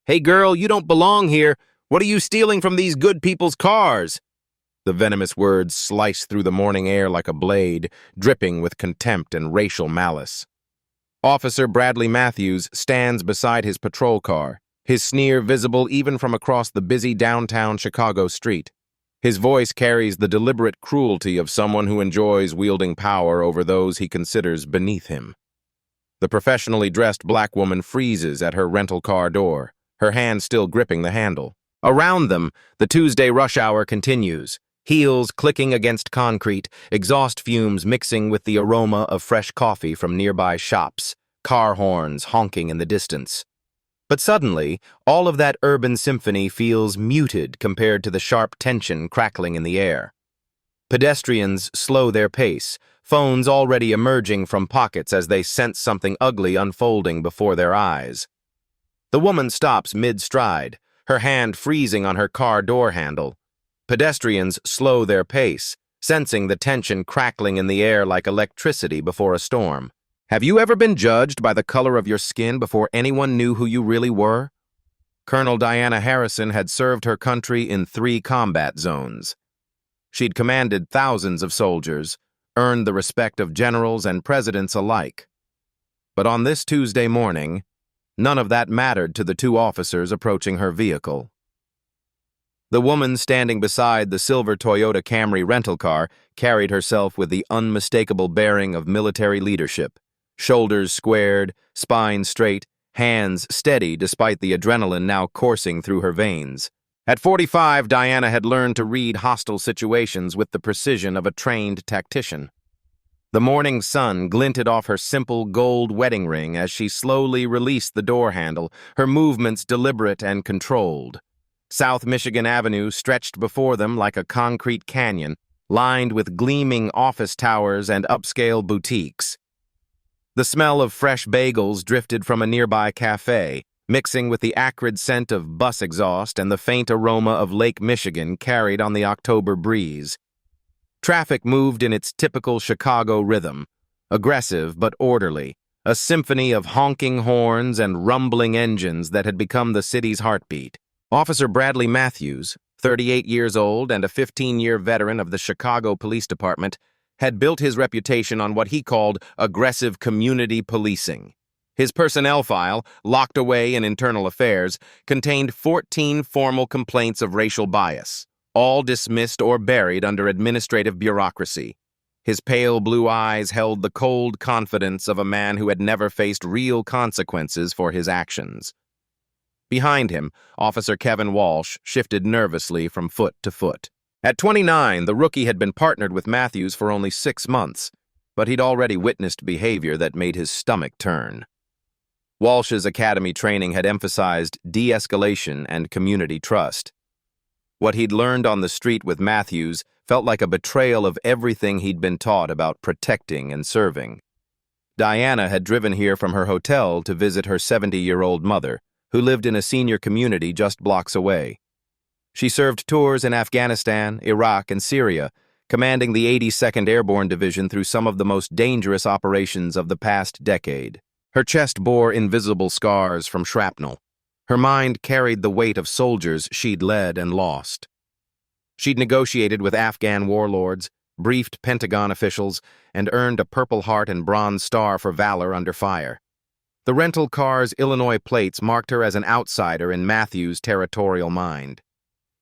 "Hey girl, you don't belong here. What are you stealing from these good people's cars?" The venomous words sliced through the morning air like a blade, dripping with contempt and racial malice. Officer Bradley Matthews stands beside his patrol car, his sneer visible even from across the busy downtown Chicago street. His voice carries the deliberate cruelty of someone who enjoys wielding power over those he considers beneath him. The professionally dressed black woman freezes at her rental car door, her hand still gripping the handle. Around them, the Tuesday rush hour continues, heels clicking against concrete, exhaust fumes mixing with the aroma of fresh coffee from nearby shops, car horns honking in the distance. But suddenly, all of that urban symphony feels muted compared to the sharp tension crackling in the air. Pedestrians slow their pace, phones already emerging from pockets as they sense something ugly unfolding before their eyes. The woman stops mid-stride, her hand freezing on her car door handle. Pedestrians slow their pace, sensing the tension crackling in the air like electricity before a storm. Have you ever been judged by the color of your skin before anyone knew who you really were? Colonel Diana Harrison had served her country in 3 combat zones. She'd commanded thousands of soldiers, earned the respect of generals and presidents alike. But on this Tuesday morning, none of that mattered to the 2 officers approaching her vehicle. The woman standing beside the silver Toyota Camry rental car carried herself with the unmistakable bearing of military leadership. Shoulders squared, spine straight, hands steady despite the adrenaline now coursing through her veins. At 45, Diana had learned to read hostile situations with the precision of a trained tactician. The morning sun glinted off her simple gold wedding ring as she slowly released the door handle, her movements deliberate and controlled. South Michigan Avenue stretched before them like a concrete canyon, lined with gleaming office towers and upscale boutiques. The smell of fresh bagels drifted from a nearby cafe, mixing with the acrid scent of bus exhaust and the faint aroma of Lake Michigan carried on the October breeze. Traffic moved in its typical Chicago rhythm, aggressive but orderly, a symphony of honking horns and rumbling engines that had become the city's heartbeat. Officer Bradley Matthews, 38 years old and a 15-year veteran of the Chicago Police Department, had built his reputation on what he called aggressive community policing. His personnel file, locked away in internal affairs, contained 14 formal complaints of racial bias, all dismissed or buried under administrative bureaucracy. His pale blue eyes held the cold confidence of a man who had never faced real consequences for his actions. Behind him, Officer Kevin Walsh shifted nervously from foot to foot. At 29, the rookie had been partnered with Matthews for only 6 months, but he'd already witnessed behavior that made his stomach turn. Walsh's academy training had emphasized de-escalation and community trust. What he'd learned on the street with Matthews felt like a betrayal of everything he'd been taught about protecting and serving. Diana had driven here from her hotel to visit her 70-year-old mother, who lived in a senior community just blocks away. She served tours in Afghanistan, Iraq, and Syria, commanding the 82nd Airborne Division through some of the most dangerous operations of the past decade. Her chest bore invisible scars from shrapnel. Her mind carried the weight of soldiers she'd led and lost. She'd negotiated with Afghan warlords, briefed Pentagon officials, and earned a Purple Heart and Bronze Star for valor under fire. The rental car's Illinois plates marked her as an outsider in Matthews' territorial mind.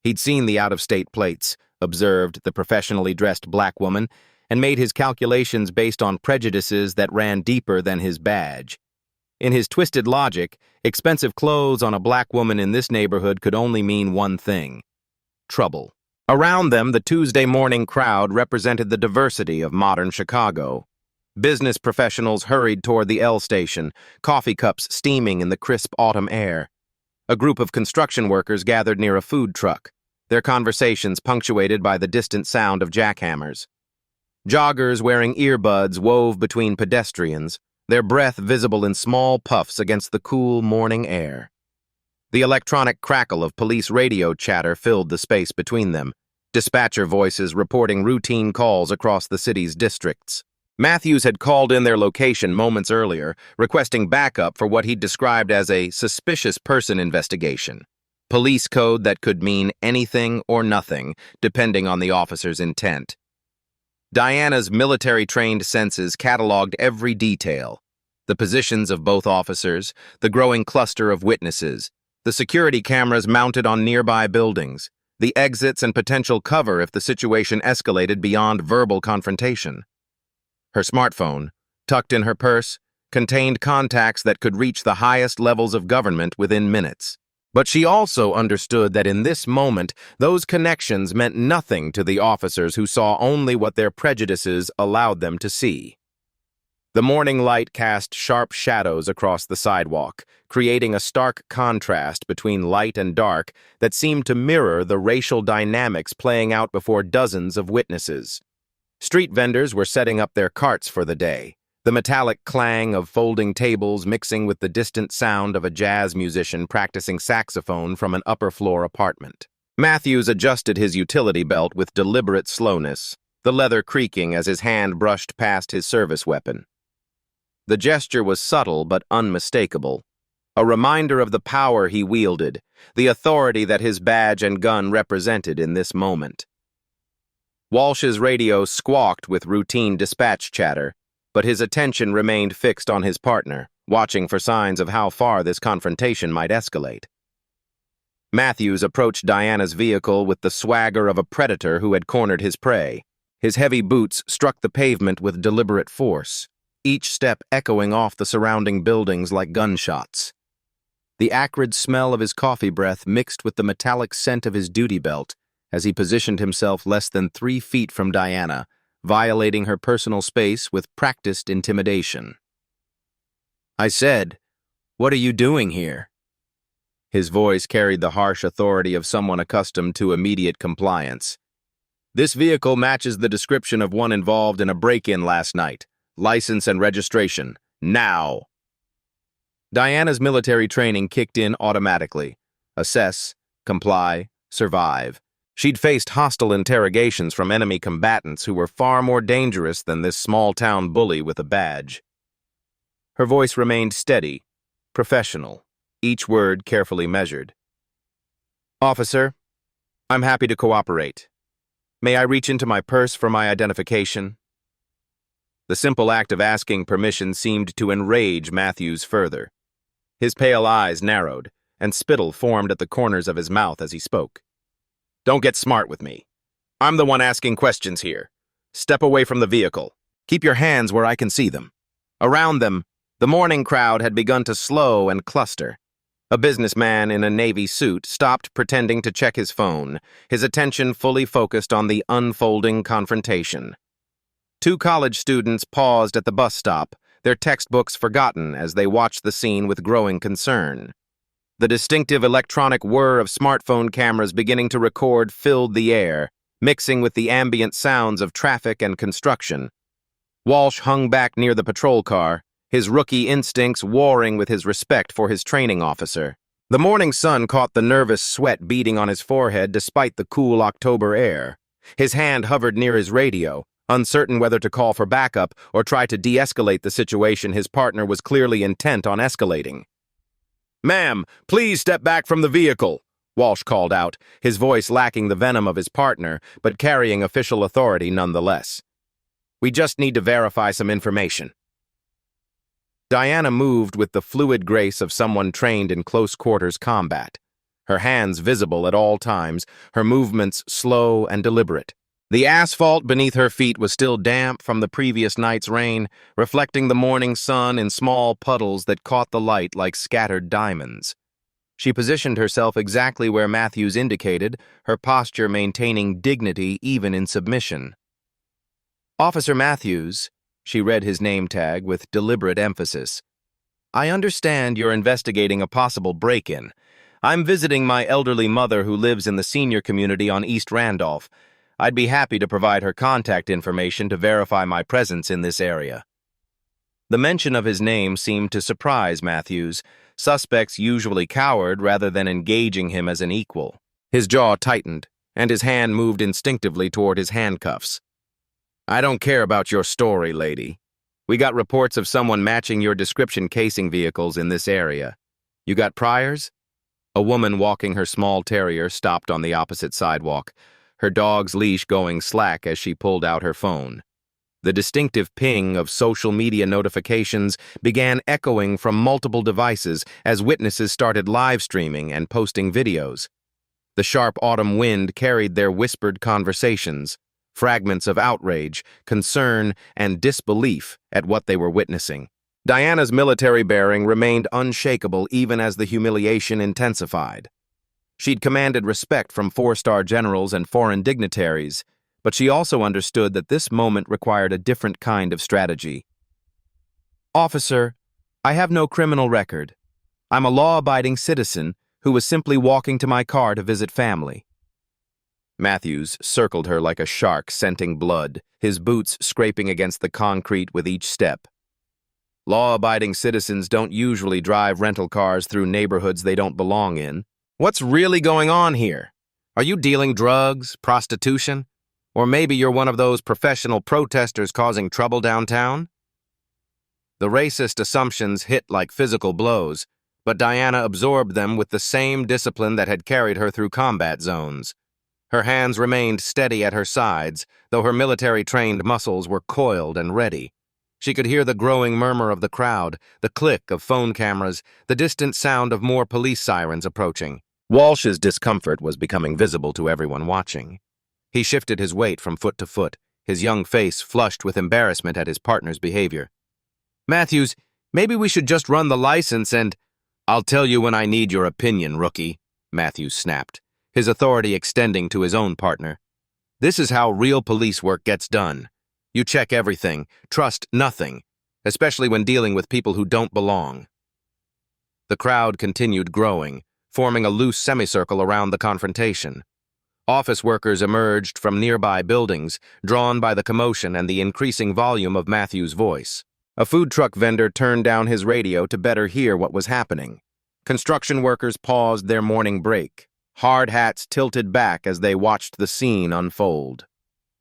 He'd seen the out-of-state plates, observed the professionally dressed black woman, and made his calculations based on prejudices that ran deeper than his badge. In his twisted logic, expensive clothes on a black woman in this neighborhood could only mean one thing: trouble. Around them, the Tuesday morning crowd represented the diversity of modern Chicago. Business professionals hurried toward the L station, coffee cups steaming in the crisp autumn air. A group of construction workers gathered near a food truck, their conversations punctuated by the distant sound of jackhammers. Joggers wearing earbuds wove between pedestrians, their breath visible in small puffs against the cool morning air. The electronic crackle of police radio chatter filled the space between them, dispatcher voices reporting routine calls across the city's districts. Matthews had called in their location moments earlier, requesting backup for what he'd described as a suspicious person investigation. Police code that could mean anything or nothing, depending on the officer's intent. Diana's military-trained senses cataloged every detail. The positions of both officers, the growing cluster of witnesses, the security cameras mounted on nearby buildings, the exits and potential cover if the situation escalated beyond verbal confrontation. Her smartphone, tucked in her purse, contained contacts that could reach the highest levels of government within minutes. But she also understood that in this moment, those connections meant nothing to the officers who saw only what their prejudices allowed them to see. The morning light cast sharp shadows across the sidewalk, creating a stark contrast between light and dark that seemed to mirror the racial dynamics playing out before dozens of witnesses. Street vendors were setting up their carts for the day, the metallic clang of folding tables mixing with the distant sound of a jazz musician practicing saxophone from an upper-floor apartment. Matthews adjusted his utility belt with deliberate slowness, the leather creaking as his hand brushed past his service weapon. The gesture was subtle but unmistakable, a reminder of the power he wielded, the authority that his badge and gun represented in this moment. Walsh's radio squawked with routine dispatch chatter, but his attention remained fixed on his partner, watching for signs of how far this confrontation might escalate. Matthews approached Diana's vehicle with the swagger of a predator who had cornered his prey. His heavy boots struck the pavement with deliberate force, each step echoing off the surrounding buildings like gunshots. The acrid smell of his coffee breath mixed with the metallic scent of his duty belt as he positioned himself less than 3 feet from Diana, violating her personal space with practiced intimidation. "I said, what are you doing here?" His voice carried the harsh authority of someone accustomed to immediate compliance. "This vehicle matches the description of one involved in a break-in last night. License and registration, now!" Diana's military training kicked in automatically. Assess, comply, survive. She'd faced hostile interrogations from enemy combatants who were far more dangerous than this small-town bully with a badge. Her voice remained steady, professional, each word carefully measured. "Officer, I'm happy to cooperate. May I reach into my purse for my identification?" The simple act of asking permission seemed to enrage Matthews further. His pale eyes narrowed, and spittle formed at the corners of his mouth as he spoke. "Don't get smart with me. I'm the one asking questions here. Step away from the vehicle. Keep your hands where I can see them." Around them, the morning crowd had begun to slow and cluster. A businessman in a navy suit stopped pretending to check his phone, his attention fully focused on the unfolding confrontation. 2 college students paused at the bus stop, their textbooks forgotten as they watched the scene with growing concern. The distinctive electronic whir of smartphone cameras beginning to record filled the air, mixing with the ambient sounds of traffic and construction. Walsh hung back near the patrol car, his rookie instincts warring with his respect for his training officer. The morning sun caught the nervous sweat beading on his forehead despite the cool October air. His hand hovered near his radio, uncertain whether to call for backup or try to de-escalate the situation his partner was clearly intent on escalating. "Ma'am, please step back from the vehicle," Walsh called out, his voice lacking the venom of his partner, but carrying official authority nonetheless. "We just need to verify some information." Diana moved with the fluid grace of someone trained in close-quarters combat, her hands visible at all times, her movements slow and deliberate. The asphalt beneath her feet was still damp from the previous night's rain, reflecting the morning sun in small puddles that caught the light like scattered diamonds. She positioned herself exactly where Matthews indicated, her posture maintaining dignity even in submission. "Officer Matthews," she read his name tag with deliberate emphasis. "I understand you're investigating a possible break-in. I'm visiting my elderly mother who lives in the senior community on East Randolph. I'd be happy to provide her contact information to verify my presence in this area." The mention of his name seemed to surprise Matthews. Suspects usually cowered rather than engaging him as an equal. His jaw tightened, and his hand moved instinctively toward his handcuffs. I don't care about your story, lady. We got reports of someone matching your description casing vehicles in this area. You got priors? A woman walking her small terrier stopped on the opposite sidewalk, her dog's leash going slack as she pulled out her phone. The distinctive ping of social media notifications began echoing from multiple devices as witnesses started live streaming and posting videos. The sharp autumn wind carried their whispered conversations, fragments of outrage, concern, and disbelief at what they were witnessing. Diana's military bearing remained unshakable even as the humiliation intensified. She'd commanded respect from four-star generals and foreign dignitaries, but she also understood that this moment required a different kind of strategy. "Officer, I have no criminal record. I'm a law-abiding citizen who was simply walking to my car to visit family." Matthews circled her like a shark scenting blood, his boots scraping against the concrete with each step. Law-abiding citizens don't usually drive rental cars through neighborhoods they don't belong in. What's really going on here? Are you dealing drugs, prostitution? Or maybe you're one of those professional protesters causing trouble downtown? The racist assumptions hit like physical blows, but Diana absorbed them with the same discipline that had carried her through combat zones. Her hands remained steady at her sides, though her military-trained muscles were coiled and ready. She could hear the growing murmur of the crowd, the click of phone cameras, the distant sound of more police sirens approaching. Walsh's discomfort was becoming visible to everyone watching. He shifted his weight from foot to foot, his young face flushed with embarrassment at his partner's behavior. "Matthews, maybe we should just run the license and—" "I'll tell you when I need your opinion, rookie," Matthews snapped, his authority extending to his own partner. "This is how real police work gets done. You check everything, trust nothing, especially when dealing with people who don't belong." The crowd continued growing, forming a loose semicircle around the confrontation. Office workers emerged from nearby buildings, drawn by the commotion and the increasing volume of Matthews' voice. A food truck vendor turned down his radio to better hear what was happening. Construction workers paused their morning break, hard hats tilted back as they watched the scene unfold.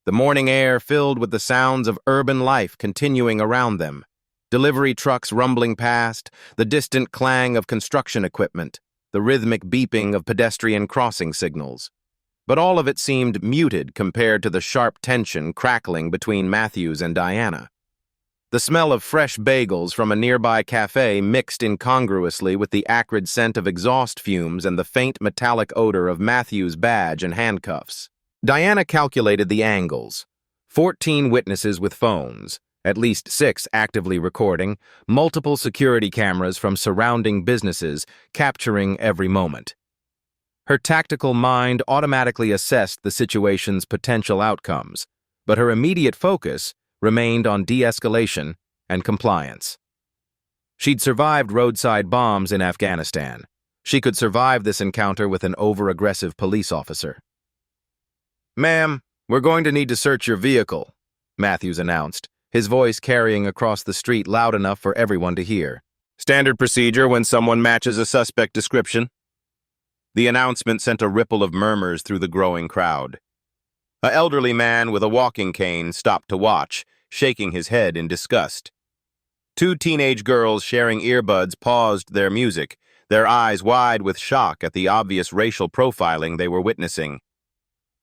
The morning air filled with the sounds of urban life continuing around them. Delivery trucks rumbling past, the distant clang of construction equipment, the rhythmic beeping of pedestrian crossing signals. But all of it seemed muted compared to the sharp tension crackling between Matthews and Diana. The smell of fresh bagels from a nearby cafe mixed incongruously with the acrid scent of exhaust fumes and the faint metallic odor of Matthews' badge and handcuffs. Diana calculated the angles. 14 witnesses with phones, at least 6 actively recording, multiple security cameras from surrounding businesses capturing every moment. Her tactical mind automatically assessed the situation's potential outcomes, but her immediate focus remained on de-escalation and compliance. She'd survived roadside bombs in Afghanistan. She could survive this encounter with an over-aggressive police officer. "Ma'am, we're going to need to search your vehicle," Matthews announced, his voice carrying across the street loud enough for everyone to hear. "Standard procedure when someone matches a suspect description." The announcement sent a ripple of murmurs through the growing crowd. An elderly man with a walking cane stopped to watch, shaking his head in disgust. 2 teenage girls sharing earbuds paused their music, their eyes wide with shock at the obvious racial profiling they were witnessing.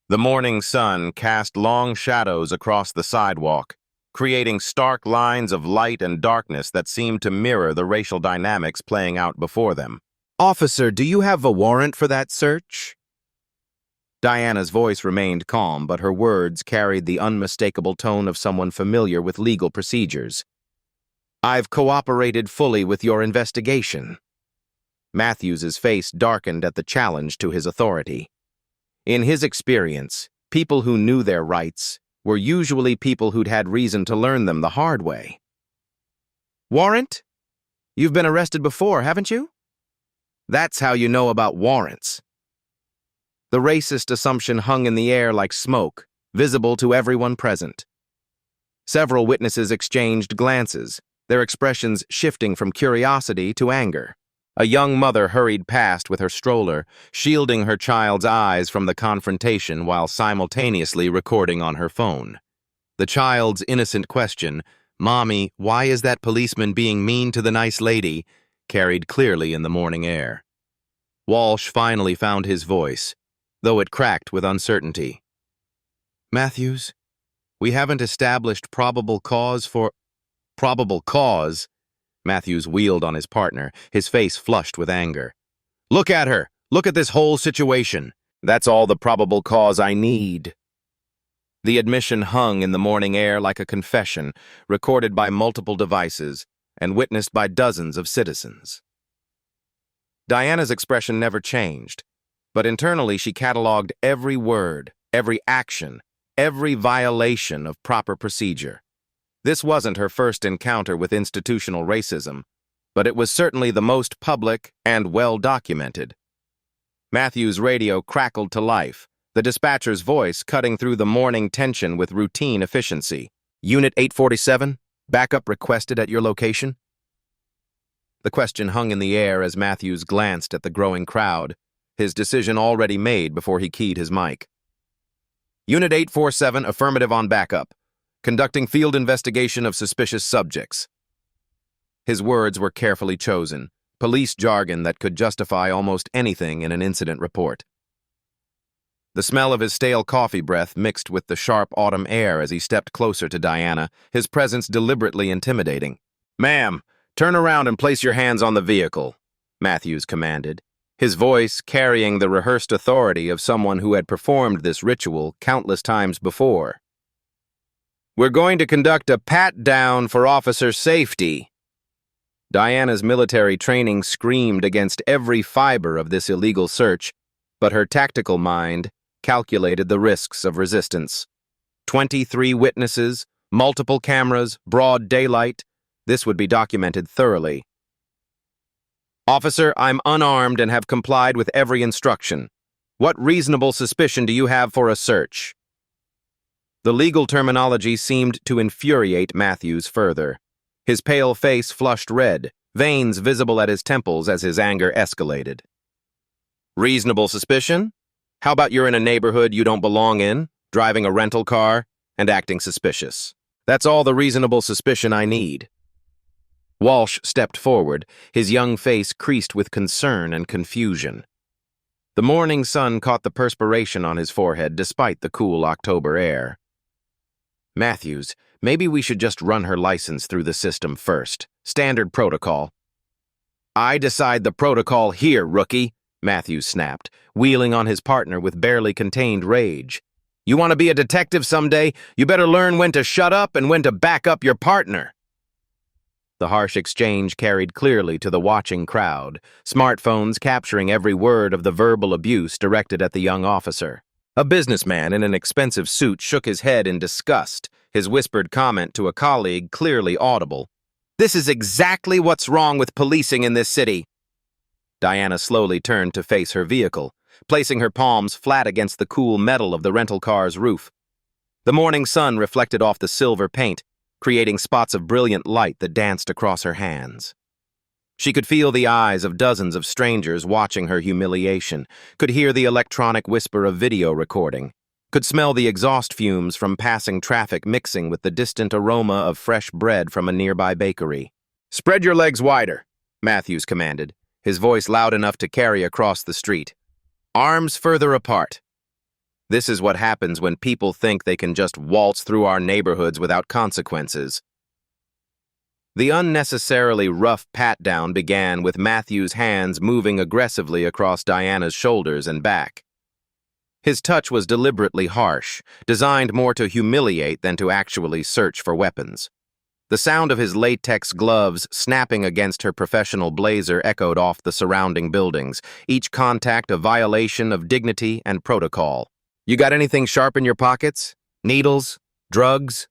The morning sun cast long shadows across the sidewalk, creating stark lines of light and darkness that seemed to mirror the racial dynamics playing out before them. "Officer, do you have a warrant for that search?" Diana's voice remained calm, but her words carried the unmistakable tone of someone familiar with legal procedures. "I've cooperated fully with your investigation." Matthews's face darkened at the challenge to his authority. In his experience, people who knew their rights were usually people who'd had reason to learn them the hard way. "Warrant? You've been arrested before, haven't you?" "That's how you know about warrants." The racist assumption hung in the air like smoke, visible to everyone present. Several witnesses exchanged glances, their expressions shifting from curiosity to anger. A young mother hurried past with her stroller, shielding her child's eyes from the confrontation while simultaneously recording on her phone. The child's innocent question, "Mommy, why is that policeman being mean to the nice lady?" carried clearly in the morning air. Walsh finally found his voice, though it cracked with uncertainty. "Matthews, we haven't established probable cause for—" "Probable cause?" Matthews wheeled on his partner, his face flushed with anger. "Look at her! Look at this whole situation! That's all the probable cause I need." The admission hung in the morning air like a confession, recorded by multiple devices and witnessed by dozens of citizens. Diana's expression never changed, but internally she cataloged every word, every action, every violation of proper procedure. This wasn't her first encounter with institutional racism, but it was certainly the most public and well-documented. Matthew's radio crackled to life, the dispatcher's voice cutting through the morning tension with routine efficiency. "Unit 847, backup requested at your location?" The question hung in the air as Matthews glanced at the growing crowd, his decision already made before he keyed his mic. "Unit 847, affirmative on backup. Conducting field investigation of suspicious subjects." His words were carefully chosen, police jargon that could justify almost anything in an incident report. The smell of his stale coffee breath mixed with the sharp autumn air as he stepped closer to Diana, his presence deliberately intimidating. "Ma'am, turn around and place your hands on the vehicle," Matthews commanded, his voice carrying the rehearsed authority of someone who had performed this ritual countless times before. "We're going to conduct a pat-down for officer safety." Diana's military training screamed against every fiber of this illegal search, but her tactical mind calculated the risks of resistance. 23 witnesses, multiple cameras, broad daylight. This would be documented thoroughly. "Officer, I'm unarmed and have complied with every instruction. What reasonable suspicion do you have for a search?" The legal terminology seemed to infuriate Matthews further. His pale face flushed red, veins visible at his temples as his anger escalated. "Reasonable suspicion? How about you're in a neighborhood you don't belong in, driving a rental car, and acting suspicious? That's all the reasonable suspicion I need." Walsh stepped forward, his young face creased with concern and confusion. The morning sun caught the perspiration on his forehead despite the cool October air. "Matthews, maybe we should just run her license through the system first. Standard protocol." "I decide the protocol here, rookie," Matthews snapped, wheeling on his partner with barely contained rage. "You want to be a detective someday? You better learn when to shut up and when to back up your partner." The harsh exchange carried clearly to the watching crowd, smartphones capturing every word of the verbal abuse directed at the young officer. A businessman in an expensive suit shook his head in disgust, his whispered comment to a colleague clearly audible. "This is exactly what's wrong with policing in this city." Diana slowly turned to face her vehicle, placing her palms flat against the cool metal of the rental car's roof. The morning sun reflected off the silver paint, creating spots of brilliant light that danced across her hands. She could feel the eyes of dozens of strangers watching her humiliation, could hear the electronic whisper of video recording, could smell the exhaust fumes from passing traffic mixing with the distant aroma of fresh bread from a nearby bakery. "Spread your legs wider," Matthews commanded, his voice loud enough to carry across the street. "Arms further apart." This is what happens when people think they can just waltz through our neighborhoods without consequences. The unnecessarily rough pat-down began with Matthew's hands moving aggressively across Diana's shoulders and back. His touch was deliberately harsh, designed more to humiliate than to actually search for weapons. The sound of his latex gloves snapping against her professional blazer echoed off the surrounding buildings, each contact a violation of dignity and protocol. "You got anything sharp in your pockets? Needles? Drugs?"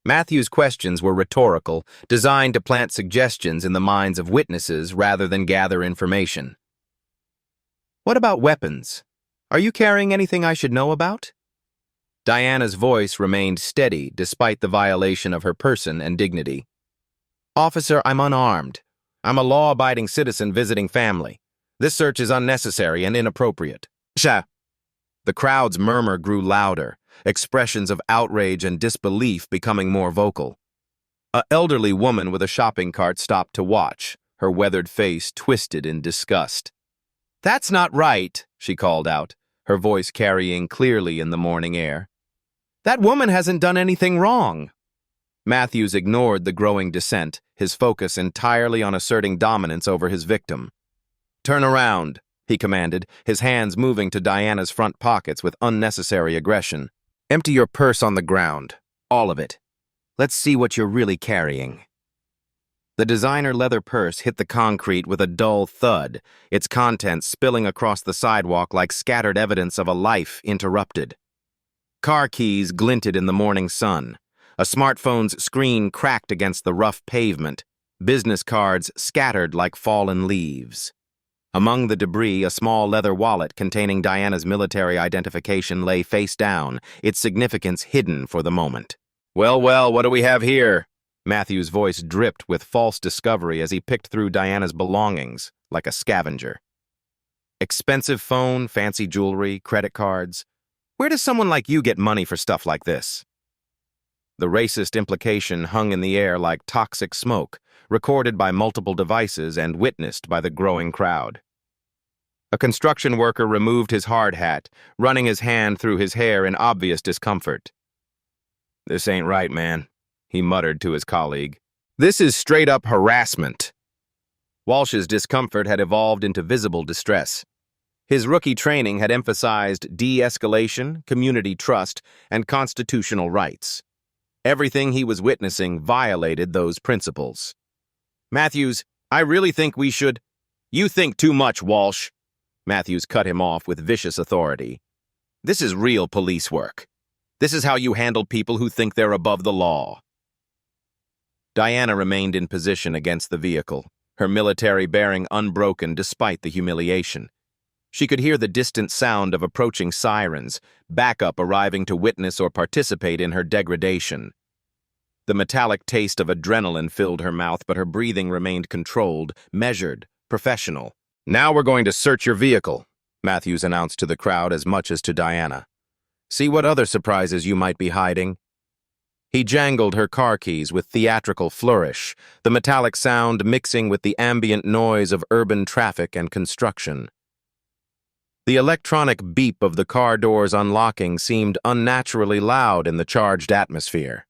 Matthew's questions were rhetorical, designed to plant suggestions in the minds of witnesses rather than gather information. "What about weapons? Are you carrying anything I should know about?" Diana's voice remained steady despite the violation of her person and dignity. "Officer, I'm unarmed. I'm a law-abiding citizen visiting family. This search is unnecessary and inappropriate." "Sha!" The crowd's murmur grew louder, expressions of outrage and disbelief becoming more vocal. An elderly woman with a shopping cart stopped to watch, her weathered face twisted in disgust. "That's not right," she called out, her voice carrying clearly in the morning air. "That woman hasn't done anything wrong." Matthews ignored the growing dissent, his focus entirely on asserting dominance over his victim. "Turn around," he commanded, his hands moving to Diana's front pockets with unnecessary aggression. "Empty your purse on the ground. All of it. Let's see what you're really carrying." The designer leather purse hit the concrete with a dull thud, its contents spilling across the sidewalk like scattered evidence of a life interrupted. Car keys glinted in the morning sun. A smartphone's screen cracked against the rough pavement, business cards scattered like fallen leaves. Among the debris, a small leather wallet containing Diana's military identification lay face down, its significance hidden for the moment. "Well, what do we have here?" Matthew's voice dripped with false discovery as he picked through Diana's belongings like a scavenger. Expensive phone, fancy jewelry, credit cards. Where does someone like you get money for stuff like this? The racist implication hung in the air like toxic smoke, recorded by multiple devices and witnessed by the growing crowd. A construction worker removed his hard hat, running his hand through his hair in obvious discomfort. "This ain't right, man," he muttered to his colleague. "This is straight-up harassment." Walsh's discomfort had evolved into visible distress. His rookie training had emphasized de-escalation, community trust, and constitutional rights. Everything he was witnessing violated those principles. "Matthews, I really think we should—" "You think too much, Walsh." Matthews cut him off with vicious authority. "This is real police work. This is how you handle people who think they're above the law." Diana remained in position against the vehicle, her military bearing unbroken despite the humiliation. She could hear the distant sound of approaching sirens, backup arriving to witness or participate in her degradation. The metallic taste of adrenaline filled her mouth, but her breathing remained controlled, measured, professional. "Now we're going to search your vehicle," Matthews announced to the crowd as much as to Diana. "See what other surprises you might be hiding." He jangled her car keys with theatrical flourish, the metallic sound mixing with the ambient noise of urban traffic and construction. The electronic beep of the car doors unlocking seemed unnaturally loud in the charged atmosphere.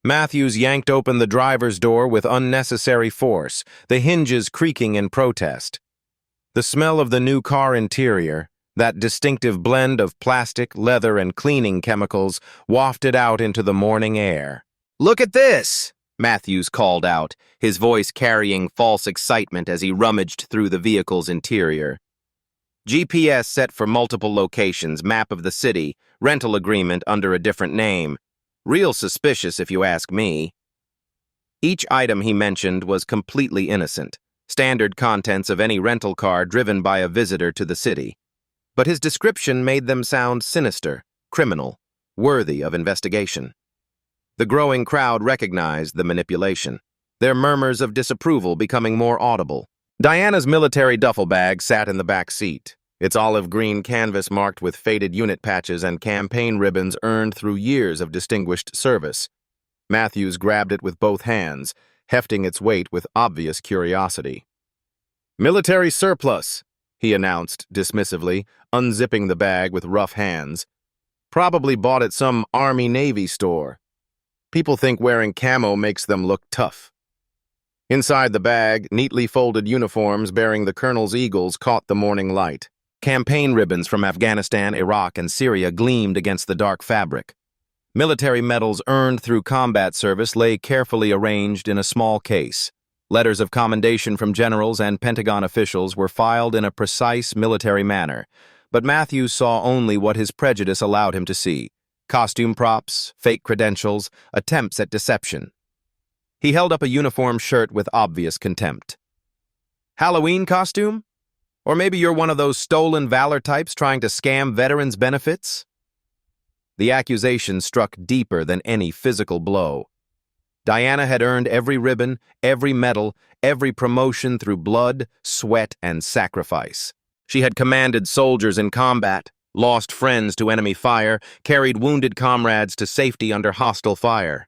Matthews yanked open the driver's door with unnecessary force, the hinges creaking in protest. The smell of the new car interior, that distinctive blend of plastic, leather, and cleaning chemicals, wafted out into the morning air. "Look at this!" Matthews called out, his voice carrying false excitement as he rummaged through the vehicle's interior. GPS set for multiple locations, map of the city, rental agreement under a different name. Real suspicious if you ask me. Each item he mentioned was completely innocent, standard contents of any rental car driven by a visitor to the city. But his description made them sound sinister, criminal, worthy of investigation. The growing crowd recognized the manipulation, their murmurs of disapproval becoming more audible. Diana's military duffel bag sat in the back seat, its olive green canvas marked with faded unit patches and campaign ribbons earned through years of distinguished service. Matthews grabbed it with both hands, hefting its weight with obvious curiosity. "Military surplus," he announced dismissively, unzipping the bag with rough hands. "Probably bought at some Army-Navy store. People think wearing camo makes them look tough." Inside the bag, neatly folded uniforms bearing the colonel's eagles caught the morning light. Campaign ribbons from Afghanistan, Iraq, and Syria gleamed against the dark fabric. Military medals earned through combat service lay carefully arranged in a small case. Letters of commendation from generals and Pentagon officials were filed in a precise military manner, but Matthews saw only what his prejudice allowed him to see: costume props, fake credentials, attempts at deception. He held up a uniform shirt with obvious contempt. "Halloween costume? Or maybe you're one of those stolen valor types trying to scam veterans' benefits?" The accusation struck deeper than any physical blow. Diana had earned every ribbon, every medal, every promotion through blood, sweat, and sacrifice. She had commanded soldiers in combat, lost friends to enemy fire, carried wounded comrades to safety under hostile fire.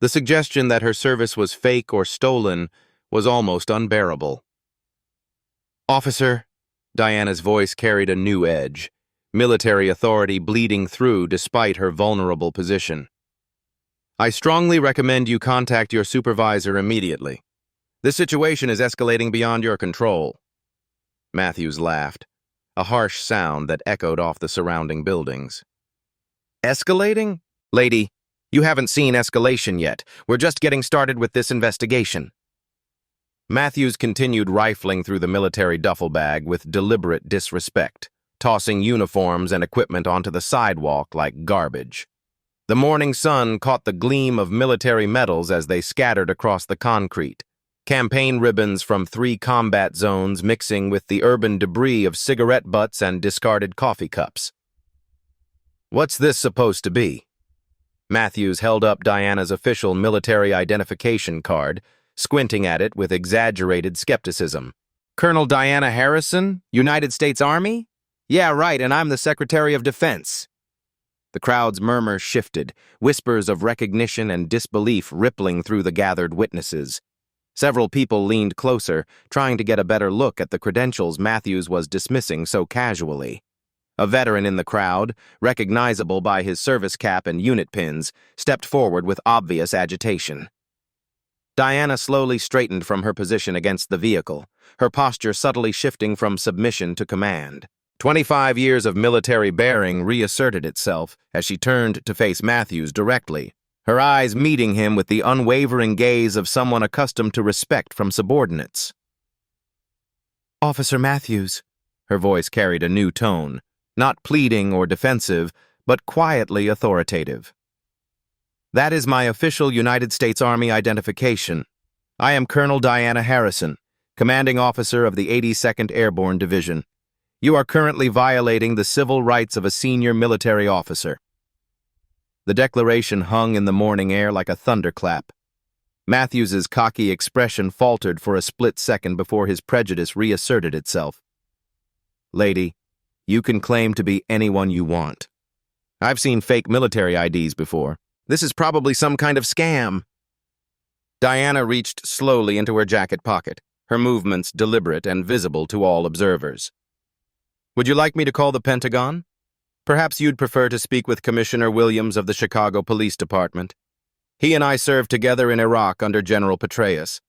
The suggestion that her service was fake or stolen was almost unbearable. "Officer," Diana's voice carried a new edge, military authority bleeding through despite her vulnerable position. "I strongly recommend you contact your supervisor immediately. This situation is escalating beyond your control." Matthews laughed, a harsh sound that echoed off the surrounding buildings. "Escalating? Lady, you haven't seen escalation yet. We're just getting started with this investigation." Matthews continued rifling through the military duffel bag with deliberate disrespect, tossing uniforms and equipment onto the sidewalk like garbage. The morning sun caught the gleam of military medals as they scattered across the concrete, campaign ribbons from 3 combat zones mixing with the urban debris of cigarette butts and discarded coffee cups. "What's this supposed to be?" Matthews held up Diana's official military identification card, squinting at it with exaggerated skepticism. "Colonel Diana Harrison, United States Army? Yeah, right, and I'm the Secretary of Defense." The crowd's murmur shifted, whispers of recognition and disbelief rippling through the gathered witnesses. Several people leaned closer, trying to get a better look at the credentials Matthews was dismissing so casually. A veteran in the crowd, recognizable by his service cap and unit pins, stepped forward with obvious agitation. Diana slowly straightened from her position against the vehicle, her posture subtly shifting from submission to command. 25 years of military bearing reasserted itself as she turned to face Matthews directly, her eyes meeting him with the unwavering gaze of someone accustomed to respect from subordinates. "Officer Matthews," her voice carried a new tone, not pleading or defensive, but quietly authoritative. "That is my official United States Army identification. I am Colonel Diana Harrison, commanding officer of the 82nd Airborne Division. You are currently violating the civil rights of a senior military officer." The declaration hung in the morning air like a thunderclap. Matthews's cocky expression faltered for a split second before his prejudice reasserted itself. "Lady, you can claim to be anyone you want. I've seen fake military IDs before. This is probably some kind of scam." Diana reached slowly into her jacket pocket, her movements deliberate and visible to all observers. "Would you like me to call the Pentagon? Perhaps you'd prefer to speak with Commissioner Williams of the Chicago Police Department. He and I served together in Iraq under General Petraeus."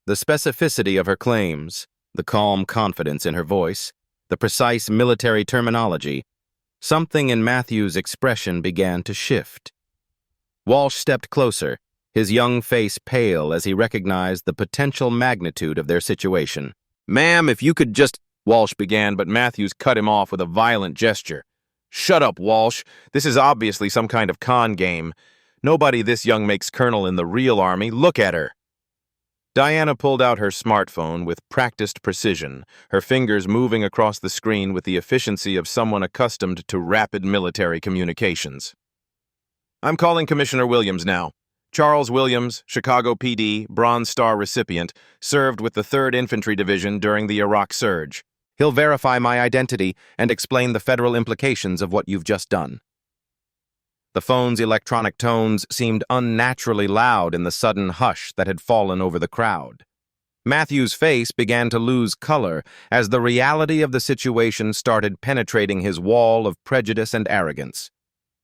The specificity of her claims, the calm confidence in her voice, the precise military terminology, something in Matthews' expression began to shift. Walsh stepped closer, his young face pale as he recognized the potential magnitude of their situation. "Ma'am, if you could just—" Walsh began, but Matthews cut him off with a violent gesture. "Shut up, Walsh. This is obviously some kind of con game. Nobody this young makes colonel in the real army. Look at her." Diana pulled out her smartphone with practiced precision, her fingers moving across the screen with the efficiency of someone accustomed to rapid military communications. "I'm calling Commissioner Williams now. Charles Williams, Chicago PD, Bronze Star recipient, served with the 3rd Infantry Division during the Iraq surge. He'll verify my identity and explain the federal implications of what you've just done." The phone's electronic tones seemed unnaturally loud in the sudden hush that had fallen over the crowd. Matthew's face began to lose color as the reality of the situation started penetrating his wall of prejudice and arrogance.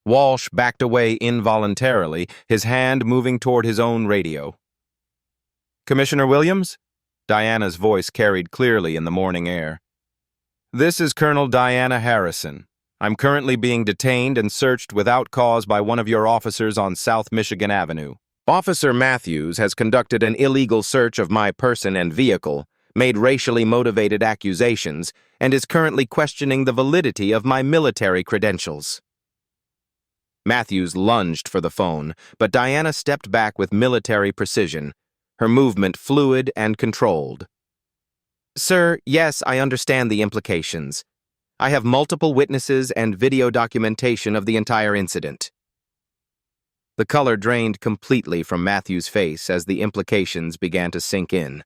Walsh backed away involuntarily, his hand moving toward his own radio. "Commissioner Williams?" Diana's voice carried clearly in the morning air. "This is Colonel Diana Harrison. I'm currently being detained and searched without cause by one of your officers on South Michigan Avenue. Officer Matthews has conducted an illegal search of my person and vehicle, made racially motivated accusations, and is currently questioning the validity of my military credentials." Matthews lunged for the phone, but Diana stepped back with military precision, her movement fluid and controlled. "Sir, yes, I understand the implications. I have multiple witnesses and video documentation of the entire incident." The color drained completely from Matthew's face as the implications began to sink in.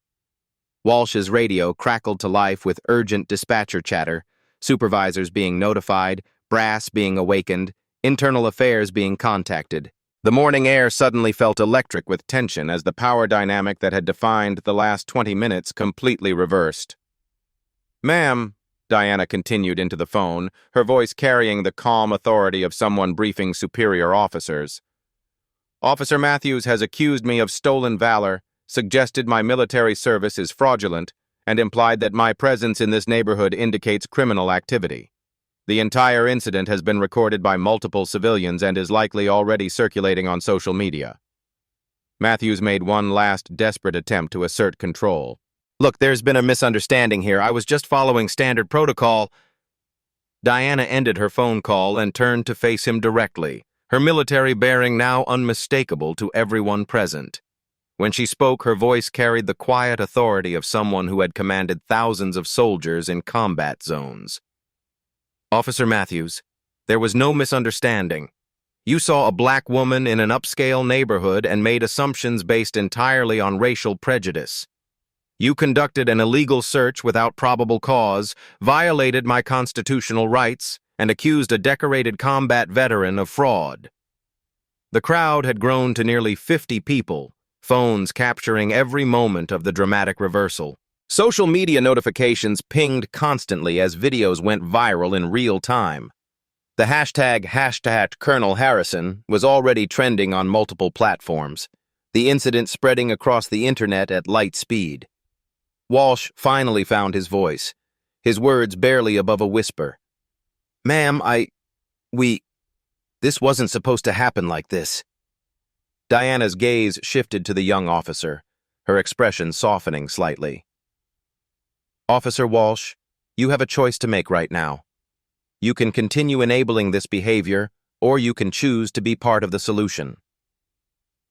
Walsh's radio crackled to life with urgent dispatcher chatter, supervisors being notified, brass being awakened, internal affairs being contacted. The morning air suddenly felt electric with tension as the power dynamic that had defined the last 20 minutes completely reversed. "Ma'am," Diana continued into the phone, her voice carrying the calm authority of someone briefing superior officers. "Officer Matthews has accused me of stolen valor, suggested my military service is fraudulent, and implied that my presence in this neighborhood indicates criminal activity. The entire incident has been recorded by multiple civilians and is likely already circulating on social media." Matthews made one last desperate attempt to assert control. "Look, there's been a misunderstanding here. I was just following standard protocol." Diana ended her phone call and turned to face him directly, her military bearing now unmistakable to everyone present. When she spoke, her voice carried the quiet authority of someone who had commanded thousands of soldiers in combat zones. "Officer Matthews, there was no misunderstanding. You saw a black woman in an upscale neighborhood and made assumptions based entirely on racial prejudice. You conducted an illegal search without probable cause, violated my constitutional rights, and accused a decorated combat veteran of fraud." The crowd had grown to nearly 50 people, phones capturing every moment of the dramatic reversal. Social media notifications pinged constantly as videos went viral in real time. The hashtag Colonel Harrison was already trending on multiple platforms, the incident spreading across the internet at light speed. Walsh finally found his voice, his words barely above a whisper. "Ma'am, this wasn't supposed to happen like this." Diana's gaze shifted to the young officer, her expression softening slightly. "Officer Walsh, you have a choice to make right now. You can continue enabling this behavior, or you can choose to be part of the solution."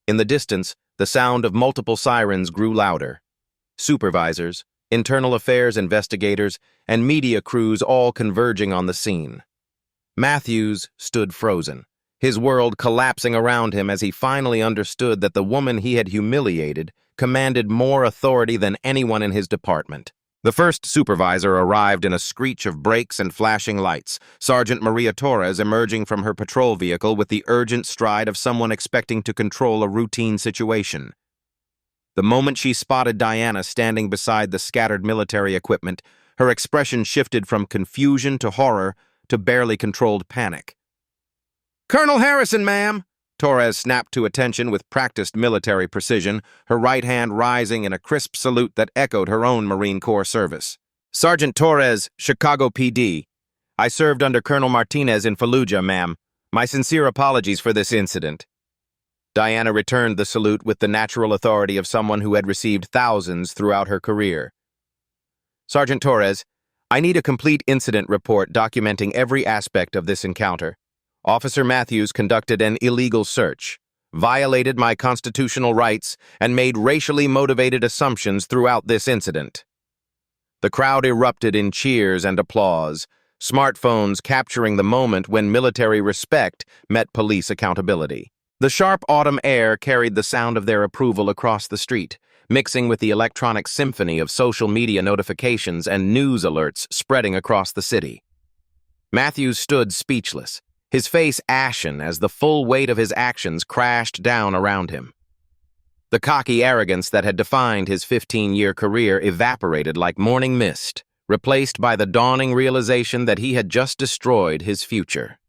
In the distance, the sound of multiple sirens grew louder. Supervisors, internal affairs investigators, and media crews all converging on the scene. Matthews stood frozen, his world collapsing around him as he finally understood that the woman he had humiliated commanded more authority than anyone in his department. The first supervisor arrived in a screech of brakes and flashing lights, Sergeant Maria Torres emerging from her patrol vehicle with the urgent stride of someone expecting to control a routine situation. The moment she spotted Diana standing beside the scattered military equipment, her expression shifted from confusion to horror to barely controlled panic. "Colonel Harrison, ma'am!" Torres snapped to attention with practiced military precision, her right hand rising in a crisp salute that echoed her own Marine Corps service. "Sergeant Torres, Chicago PD. I served under Colonel Martinez in Fallujah, ma'am. My sincere apologies for this incident." Diana returned the salute with the natural authority of someone who had received thousands throughout her career. "Sergeant Torres, I need a complete incident report documenting every aspect of this encounter. Officer Matthews conducted an illegal search, violated my constitutional rights, and made racially motivated assumptions throughout this incident." The crowd erupted in cheers and applause, smartphones capturing the moment when military respect met police accountability. The sharp autumn air carried the sound of their approval across the street, mixing with the electronic symphony of social media notifications and news alerts spreading across the city. Matthews stood speechless, his face ashen as the full weight of his actions crashed down around him. The cocky arrogance that had defined his 15-year career evaporated like morning mist, replaced by the dawning realization that he had just destroyed his future.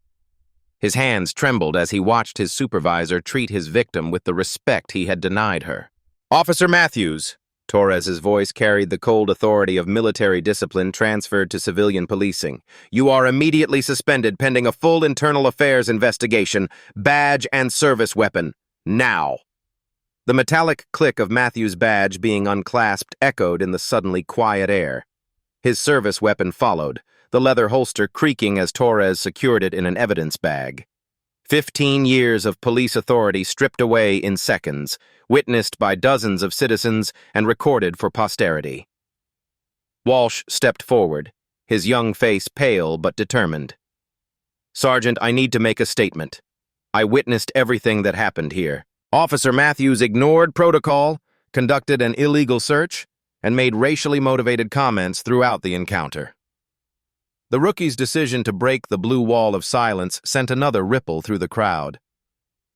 His hands trembled as he watched his supervisor treat his victim with the respect he had denied her. "Officer Matthews," Torres's voice carried the cold authority of military discipline transferred to civilian policing. "You are immediately suspended pending a full internal affairs investigation, badge and service weapon. Now." The metallic click of Matthews' badge being unclasped echoed in the suddenly quiet air. His service weapon followed, the leather holster creaking as Torres secured it in an evidence bag. 15 years of police authority stripped away in seconds, witnessed by dozens of citizens and recorded for posterity. Walsh stepped forward, his young face pale but determined. "Sergeant, I need to make a statement. I witnessed everything that happened here. Officer Matthews ignored protocol, conducted an illegal search, and made racially motivated comments throughout the encounter." The rookie's decision to break the blue wall of silence sent another ripple through the crowd.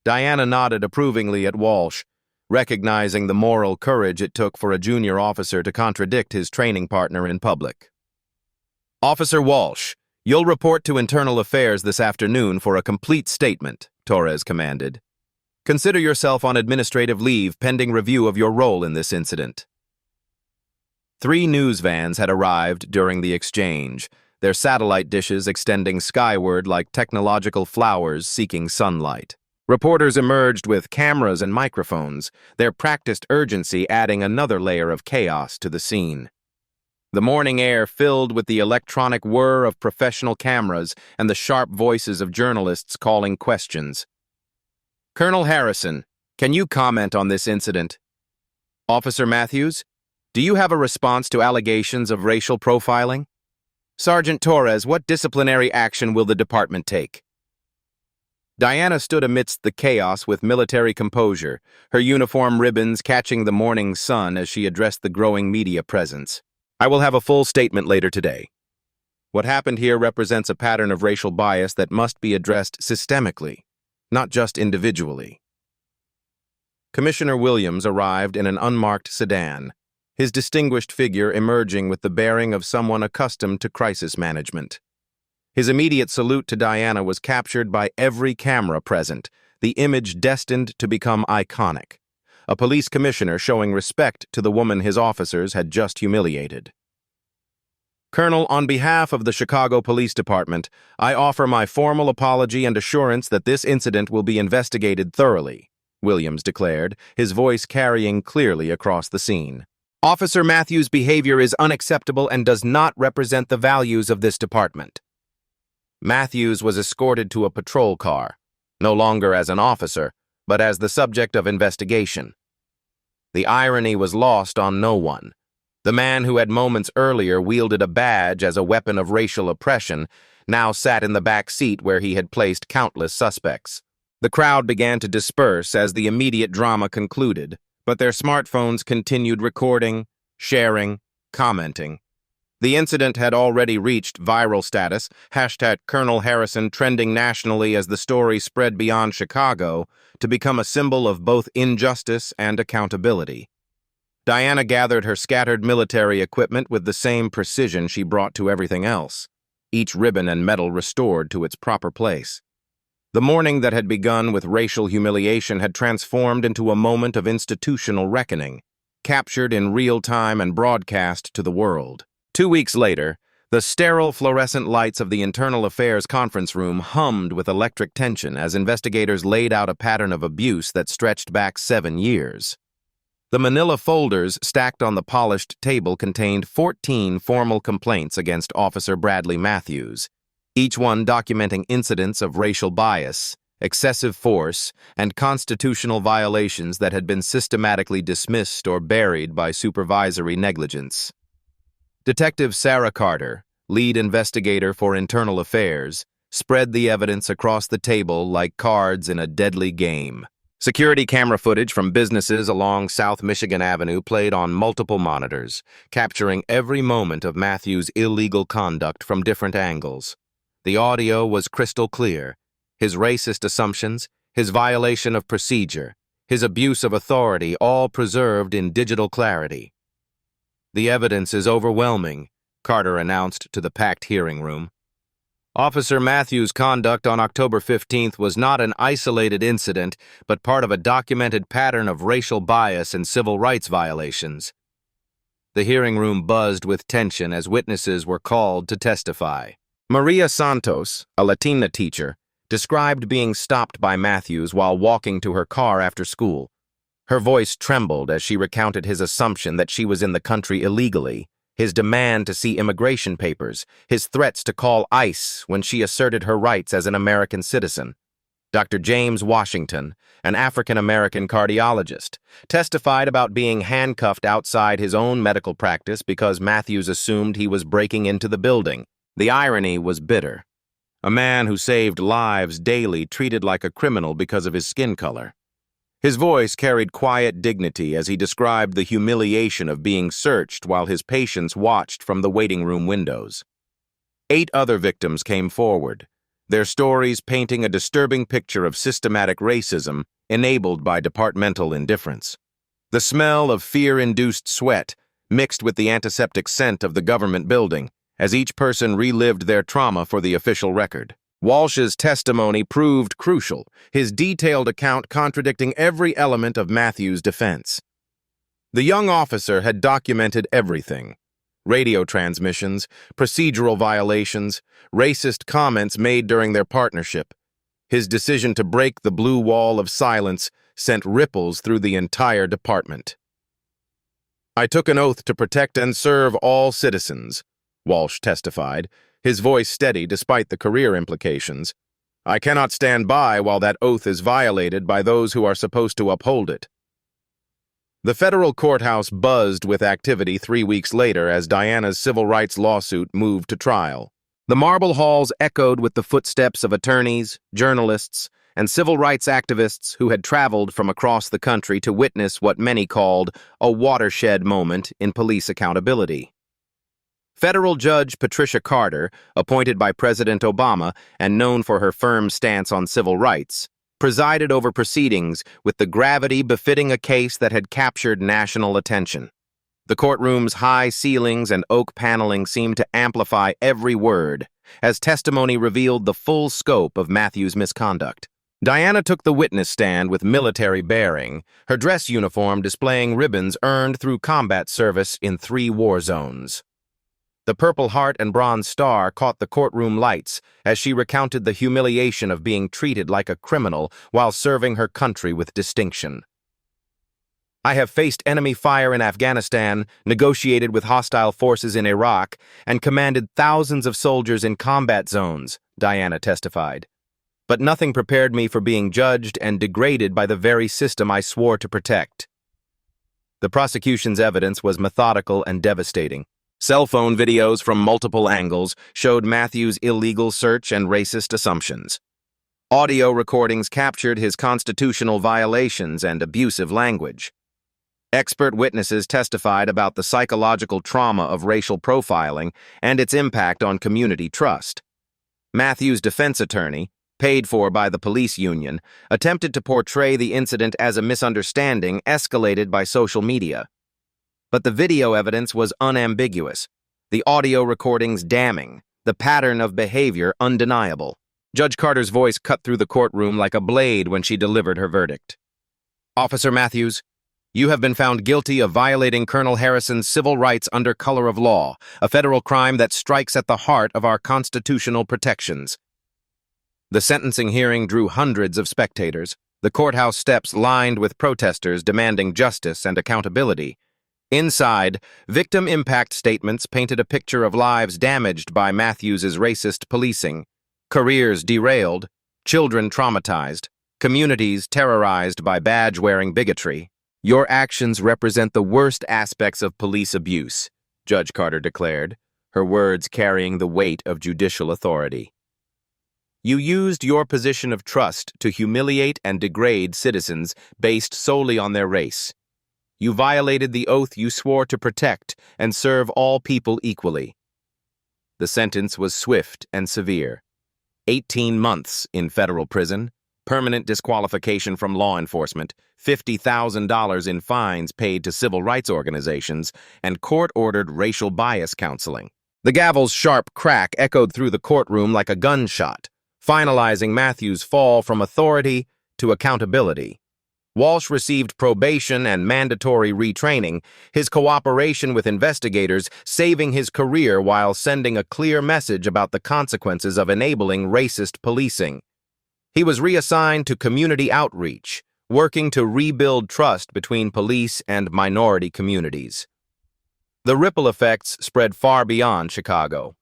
Diana nodded approvingly at Walsh, recognizing the moral courage it took for a junior officer to contradict his training partner in public. "Officer Walsh, you'll report to Internal Affairs this afternoon for a complete statement," Torres commanded. "Consider yourself on administrative leave pending review of your role in this incident." 3 news vans had arrived during the exchange, their satellite dishes extending skyward like technological flowers seeking sunlight. Reporters emerged with cameras and microphones, their practiced urgency adding another layer of chaos to the scene. The morning air filled with the electronic whir of professional cameras and the sharp voices of journalists calling questions. "Colonel Harrison, can you comment on this incident?" "Officer Matthews, do you have a response to allegations of racial profiling?" "Sergeant Torres, what disciplinary action will the department take?" Diana stood amidst the chaos with military composure, her uniform ribbons catching the morning sun as she addressed the growing media presence. "I will have a full statement later today. What happened here represents a pattern of racial bias that must be addressed systemically, not just individually." Commissioner Williams arrived in an unmarked sedan, his distinguished figure emerging with the bearing of someone accustomed to crisis management. His immediate salute to Diana was captured by every camera present, the image destined to become iconic. A police commissioner showing respect to the woman his officers had just humiliated. "Colonel, on behalf of the Chicago Police Department, I offer my formal apology and assurance that this incident will be investigated thoroughly," Williams declared, his voice carrying clearly across the scene. "Officer Matthews' behavior is unacceptable and does not represent the values of this department." Matthews was escorted to a patrol car, no longer as an officer, but as the subject of investigation. The irony was lost on no one. The man who had moments earlier wielded a badge as a weapon of racial oppression now sat in the back seat where he had placed countless suspects. The crowd began to disperse as the immediate drama concluded, but their smartphones continued recording, sharing, commenting. The incident had already reached viral status, #Colonel Harrison trending nationally as the story spread beyond Chicago to become a symbol of both injustice and accountability. Diana gathered her scattered military equipment with the same precision she brought to everything else, each ribbon and medal restored to its proper place. The morning that had begun with racial humiliation had transformed into a moment of institutional reckoning, captured in real time and broadcast to the world. 2 weeks later, the sterile fluorescent lights of the Internal Affairs conference room hummed with electric tension as investigators laid out a pattern of abuse that stretched back 7 years. The manila folders stacked on the polished table contained 14 formal complaints against Officer Bradley Matthews, each one documenting incidents of racial bias, excessive force, and constitutional violations that had been systematically dismissed or buried by supervisory negligence. Detective Sarah Carter, lead investigator for Internal Affairs, spread the evidence across the table like cards in a deadly game. Security camera footage from businesses along South Michigan Avenue played on multiple monitors, capturing every moment of Matthews' illegal conduct from different angles. The audio was crystal clear. His racist assumptions, his violation of procedure, his abuse of authority, all preserved in digital clarity. "The evidence is overwhelming," Carter announced to the packed hearing room. Officer Matthews' conduct on October 15th was not an isolated incident, but part of a documented pattern of racial bias and civil rights violations. The hearing room buzzed with tension as witnesses were called to testify. Maria Santos, a Latina teacher, described being stopped by Matthews while walking to her car after school. Her voice trembled as she recounted his assumption that she was in the country illegally, his demand to see immigration papers, his threats to call ICE when she asserted her rights as an American citizen. Dr. James Washington, an African-American cardiologist, testified about being handcuffed outside his own medical practice because Matthews assumed he was breaking into the building. The irony was bitter. A man who saved lives daily treated like a criminal because of his skin color. His voice carried quiet dignity as he described the humiliation of being searched while his patients watched from the waiting room windows. 8 other victims came forward, their stories painting a disturbing picture of systematic racism enabled by departmental indifference. The smell of fear-induced sweat mixed with the antiseptic scent of the government building as each person relived their trauma for the official record. Walsh's testimony proved crucial, his detailed account contradicting every element of Matthews' defense. The young officer had documented everything: radio transmissions, procedural violations, racist comments made during their partnership. His decision to break the blue wall of silence sent ripples through the entire department. "I took an oath to protect and serve all citizens," Walsh testified, his voice steady despite the career implications. "I cannot stand by while that oath is violated by those who are supposed to uphold it." The federal courthouse buzzed with activity 3 weeks later as Diana's civil rights lawsuit moved to trial. The marble halls echoed with the footsteps of attorneys, journalists, and civil rights activists who had traveled from across the country to witness what many called a watershed moment in police accountability. Federal Judge Patricia Carter, appointed by President Obama and known for her firm stance on civil rights, presided over proceedings with the gravity befitting a case that had captured national attention. The courtroom's high ceilings and oak paneling seemed to amplify every word, as testimony revealed the full scope of Matthews' misconduct. Diana took the witness stand with military bearing, her dress uniform displaying ribbons earned through combat service in 3 war zones. The Purple Heart and Bronze Star caught the courtroom lights as she recounted the humiliation of being treated like a criminal while serving her country with distinction. "I have faced enemy fire in Afghanistan, negotiated with hostile forces in Iraq, and commanded thousands of soldiers in combat zones," Diana testified. "But nothing prepared me for being judged and degraded by the very system I swore to protect." The prosecution's evidence was methodical and devastating. Cell phone videos from multiple angles showed Matthews' illegal search and racist assumptions. Audio recordings captured his constitutional violations and abusive language. Expert witnesses testified about the psychological trauma of racial profiling and its impact on community trust. Matthews' defense attorney, paid for by the police union, attempted to portray the incident as a misunderstanding escalated by social media. But the video evidence was unambiguous, the audio recordings damning, the pattern of behavior undeniable. Judge Carter's voice cut through the courtroom like a blade when she delivered her verdict. "Officer Matthews, you have been found guilty of violating Colonel Harrison's civil rights under color of law, a federal crime that strikes at the heart of our constitutional protections." The sentencing hearing drew hundreds of spectators, the courthouse steps lined with protesters demanding justice and accountability. Inside, victim impact statements painted a picture of lives damaged by Matthews' racist policing, careers derailed, children traumatized, communities terrorized by badge-wearing bigotry. "Your actions represent the worst aspects of police abuse," Judge Carter declared, her words carrying the weight of judicial authority. "You used your position of trust to humiliate and degrade citizens based solely on their race. You violated the oath you swore to protect and serve all people equally." The sentence was swift and severe. 18 months in federal prison, permanent disqualification from law enforcement, $50,000 in fines paid to civil rights organizations, and court-ordered racial bias counseling. The gavel's sharp crack echoed through the courtroom like a gunshot, finalizing Matthews' fall from authority to accountability. Walsh received probation and mandatory retraining, his cooperation with investigators saving his career while sending a clear message about the consequences of enabling racist policing. He was reassigned to community outreach, working to rebuild trust between police and minority communities. The ripple effects spread far beyond Chicago.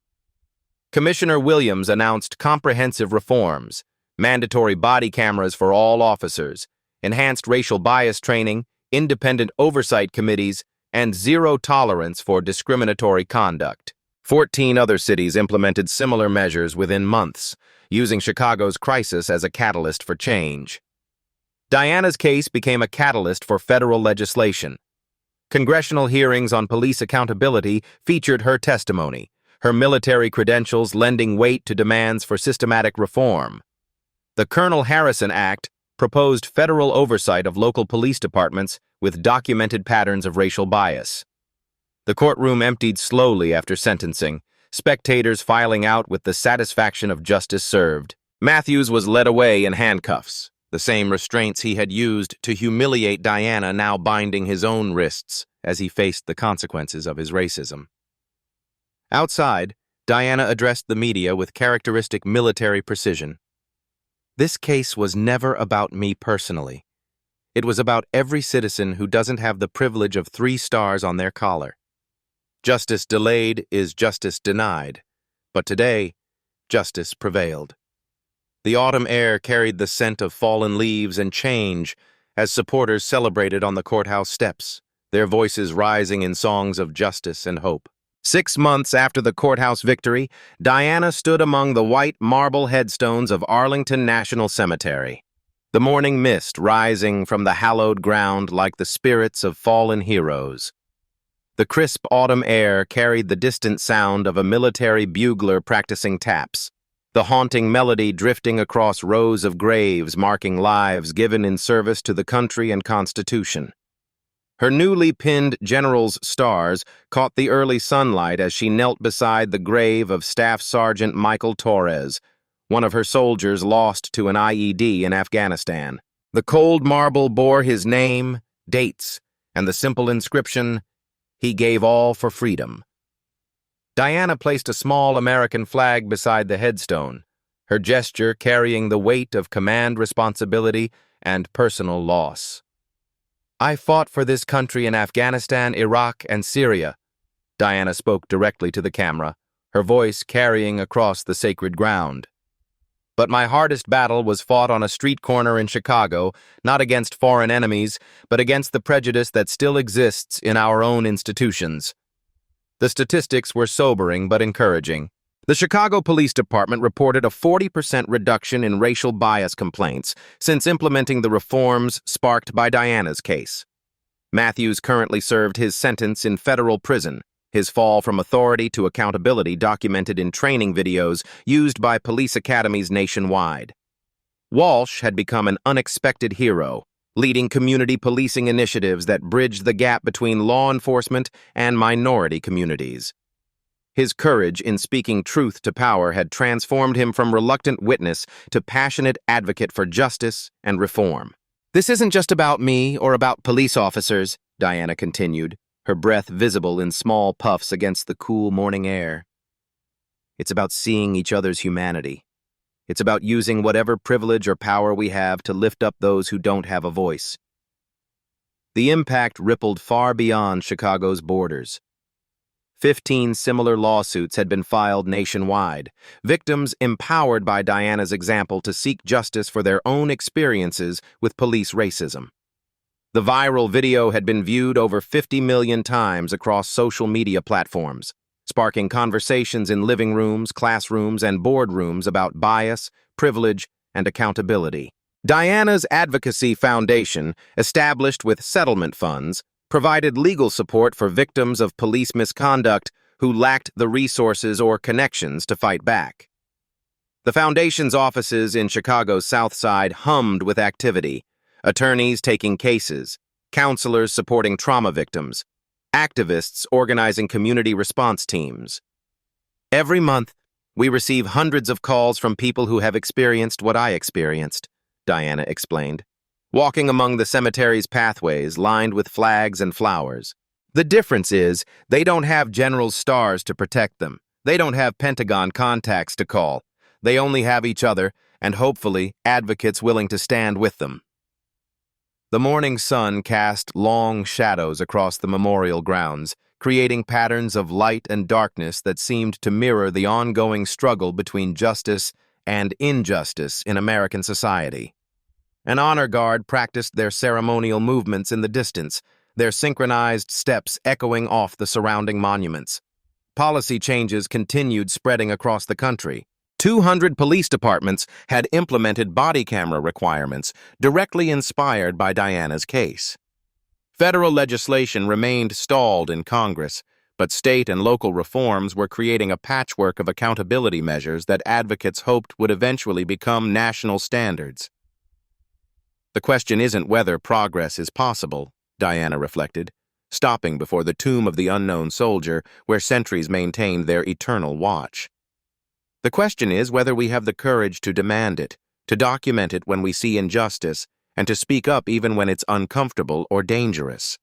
Commissioner Williams announced comprehensive reforms, mandatory body cameras for all officers, enhanced racial bias training, independent oversight committees, and zero tolerance for discriminatory conduct. 14 other cities implemented similar measures within months, using Chicago's crisis as a catalyst for change. Diana's case became a catalyst for federal legislation. Congressional hearings on police accountability featured her testimony, her military credentials lending weight to demands for systematic reform. The Colonel Harrison Act proposed federal oversight of local police departments with documented patterns of racial bias. The courtroom emptied slowly after sentencing, spectators filing out with the satisfaction of justice served. Matthews was led away in handcuffs, the same restraints he had used to humiliate Diana now binding his own wrists as he faced the consequences of his racism. Outside, Diana addressed the media with characteristic military precision. This case was never about me personally. It was about every citizen who doesn't have the privilege of 3 stars on their collar. Justice delayed is justice denied, but today, justice prevailed. The autumn air carried the scent of fallen leaves and change as supporters celebrated on the courthouse steps, their voices rising in songs of justice and hope. 6 months after the courthouse victory, Diana stood among the white marble headstones of Arlington National Cemetery, the morning mist rising from the hallowed ground like the spirits of fallen heroes. The crisp autumn air carried the distant sound of a military bugler practicing taps, the haunting melody drifting across rows of graves marking lives given in service to the country and Constitution. Her newly pinned general's stars caught the early sunlight as she knelt beside the grave of Staff Sergeant Michael Torres, one of her soldiers lost to an IED in Afghanistan. The cold marble bore his name, dates, and the simple inscription, "He gave all for freedom." Diana placed a small American flag beside the headstone, her gesture carrying the weight of command responsibility and personal loss. "I fought for this country in Afghanistan, Iraq, and Syria." Diana spoke directly to the camera, her voice carrying across the sacred ground. "But my hardest battle was fought on a street corner in Chicago, not against foreign enemies, but against the prejudice that still exists in our own institutions." The statistics were sobering but encouraging. The Chicago Police Department reported a 40% reduction in racial bias complaints since implementing the reforms sparked by Diana's case. Matthews currently served his sentence in federal prison, his fall from authority to accountability documented in training videos used by police academies nationwide. Walsh had become an unexpected hero, leading community policing initiatives that bridged the gap between law enforcement and minority communities. His courage in speaking truth to power had transformed him from reluctant witness to passionate advocate for justice and reform. "This isn't just about me or about police officers," Diana continued, her breath visible in small puffs against the cool morning air. "It's about seeing each other's humanity. It's about using whatever privilege or power we have to lift up those who don't have a voice." The impact rippled far beyond Chicago's borders. 15 similar lawsuits had been filed nationwide, victims empowered by Diana's example to seek justice for their own experiences with police racism. The viral video had been viewed over 50 million times across social media platforms, sparking conversations in living rooms, classrooms, and boardrooms about bias, privilege, and accountability. Diana's Advocacy Foundation, established with settlement funds, provided legal support for victims of police misconduct who lacked the resources or connections to fight back. The foundation's offices in Chicago's South Side hummed with activity, attorneys taking cases, counselors supporting trauma victims, activists organizing community response teams. "Every month, we receive hundreds of calls from people who have experienced what I experienced," Diana explained, walking among the cemetery's pathways lined with flags and flowers. "The difference is, they don't have general stars to protect them. They don't have Pentagon contacts to call. They only have each other, and hopefully, advocates willing to stand with them." The morning sun cast long shadows across the memorial grounds, creating patterns of light and darkness that seemed to mirror the ongoing struggle between justice and injustice in American society. An honor guard practiced their ceremonial movements in the distance, their synchronized steps echoing off the surrounding monuments. Policy changes continued spreading across the country. 200 police departments had implemented body camera requirements directly inspired by Diana's case. Federal legislation remained stalled in Congress, But state and local reforms were creating a patchwork of accountability measures that advocates hoped would eventually become national standards. The question isn't whether progress is possible, Diana reflected, stopping before the tomb of the unknown soldier where sentries maintained their eternal watch. The question is whether we have the courage to demand it, to document it when we see injustice, and to speak up even when it's uncomfortable or dangerous.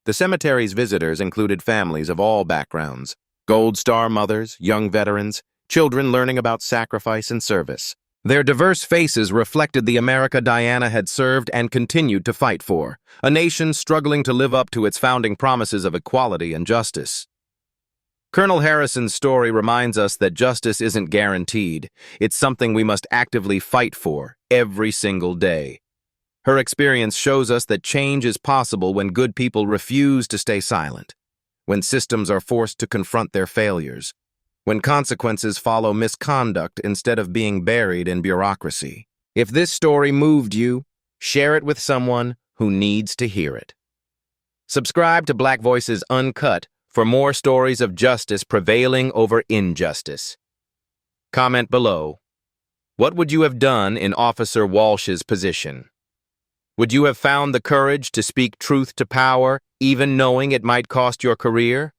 The cemetery's visitors included families of all backgrounds: Gold Star mothers, young veterans, children learning about sacrifice and service. Their diverse faces reflected the America Diana had served and continued to fight for, a nation struggling to live up to its founding promises of equality and justice. Colonel Harrison's story reminds us that justice isn't guaranteed. It's something we must actively fight for every single day. Her experience shows us that change is possible when good people refuse to stay silent, when systems are forced to confront their failures, when consequences follow misconduct instead of being buried in bureaucracy. If this story moved you, share it with someone who needs to hear it. Subscribe to Black Voices Uncut for more stories of justice prevailing over injustice. Comment below. What would you have done in Officer Walsh's position? Would you have found the courage to speak truth to power, even knowing it might cost your career?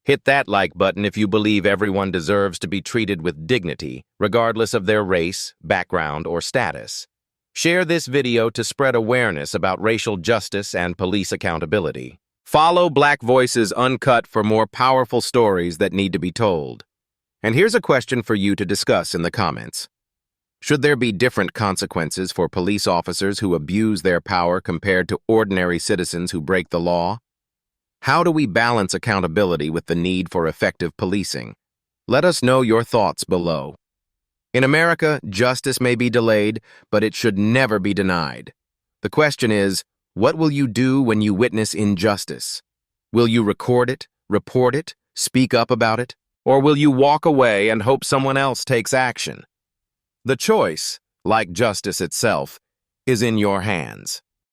Hit that like button if you believe everyone deserves to be treated with dignity, regardless of their race, background, or status. Share this video to spread awareness about racial justice and police accountability. Follow Black Voices Uncut for more powerful stories that need to be told. And here's a question for you to discuss in the comments. Should there be different consequences for police officers who abuse their power compared to ordinary citizens who break the law? How do we balance accountability with the need for effective policing? Let us know your thoughts below. In America, justice may be delayed, but it should never be denied. The question is, what will you do when you witness injustice? Will you record it, report it, speak up about it? Or will you walk away and hope someone else takes action? The choice, like justice itself, is in your hands.